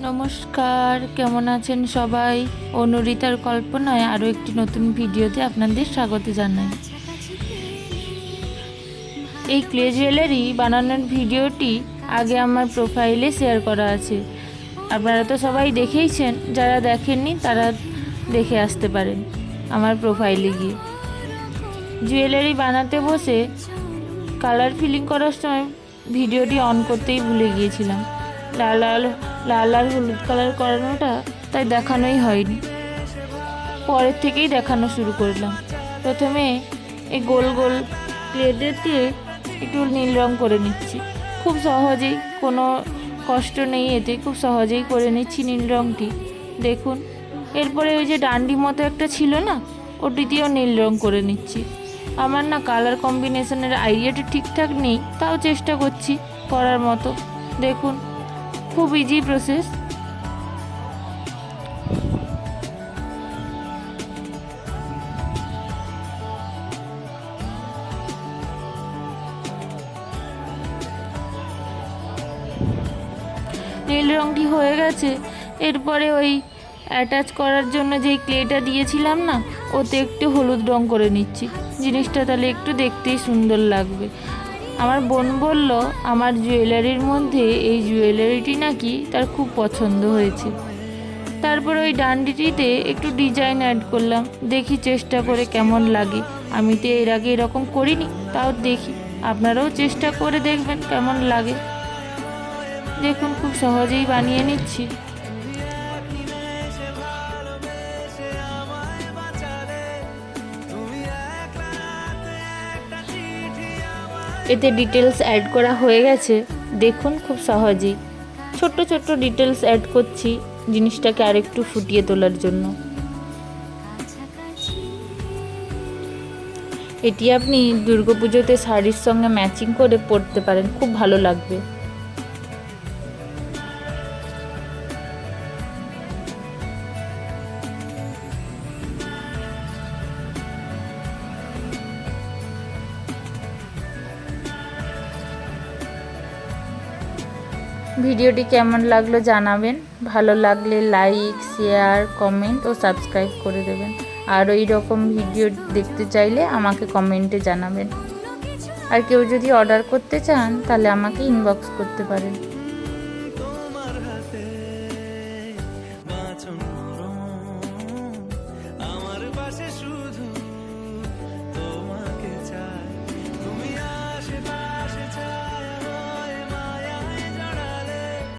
নমস্কার, কেমন আছেন সবাই? অনুরিতার কল্পনায় আরও একটি নতুন ভিডিওতে আপনাদের স্বাগত জানাই। এই ক্লে জুয়েলারি বানানোর ভিডিওটি আগে আমার প্রোফাইলে শেয়ার করা আছে। আপনারা তো সবাই দেখেইছেন, যারা দেখেননি তারা দেখে আসতে পারেন আমার প্রোফাইলে গিয়ে। জুয়েলারি বানাতে বসে কালার ফিলিং করার সময় ভিডিওটি অন করতেই ভুলে গিয়েছিলাম। লাল আর হলুদ কালার করানোটা তাই দেখানোই হয়নি, পরের থেকেই দেখানো শুরু করলাম। প্রথমে এই গোল গোল প্লেটের দিয়ে একটু নীল রং করে নিচ্ছি, খুব সহজেই, কোনো কষ্ট নেই এতে, খুব সহজেই করে নিচ্ছি নীল রংটি। দেখুন, এরপরে ওই যে ডান্ডি মতো একটা ছিল না, ওটি দিয়েও নীল রং করে নিচ্ছি। আমার না কালার কম্বিনেশনের আইডিয়াটা ঠিকঠাক নেই, তাও চেষ্টা করছি করার মতো। দেখুন, খুব ইজি প্রসেস। নীল রংটি হয়ে গেছে। এরপরে ওই অ্যাটাচ করার জন্য যেই ক্লেটা দিয়েছিলাম না, ওতে একটু হলুদ রং করে নিচ্ছি। জিনিসটা তাহলে একটু দেখতেই সুন্দর লাগবে। আমার বোন বলল আমার জুয়েলারির মধ্যে এই জুয়েলারিটি নাকি তার খুব পছন্দ হয়েছে। তারপর ওই ডান্ডিটিতে একটু ডিজাইন অ্যাড করলাম, দেখি চেষ্টা করে কেমন লাগে। আমি তো এর আগে এরকম করিনি, তাও দেখি, আপনারাও চেষ্টা করে দেখবেন কেমন লাগে। দেখুন, খুব সহজেই বানিয়ে নিচ্ছি। এতে ডিটেলস অ্যাড করা হয়ে গেছে। দেখুন, খুব সহজেই ছোট্ট ছোট্ট ডিটেলস অ্যাড করছি জিনিসটাকে আরেকটু ফুটিয়ে তোলার জন্য। এটি আপনি দুর্গাপুজোতে শাড়ির সঙ্গে ম্যাচিং করে পরতে পারেন, খুব ভালো লাগবে। ভিডিওটি কেমন লাগলো জানাবেন। ভালো লাগলে লাইক, শেয়ার, কমেন্ট ও সাবস্ক্রাইব করে দেবেন। আর এই রকম ভিডিও দেখতে চাইলে আমাকে কমেন্টে জানাবেন। আর কেউ যদি অর্ডার করতে চান তাহলে আমাকে ইনবক্স করতে পারেন।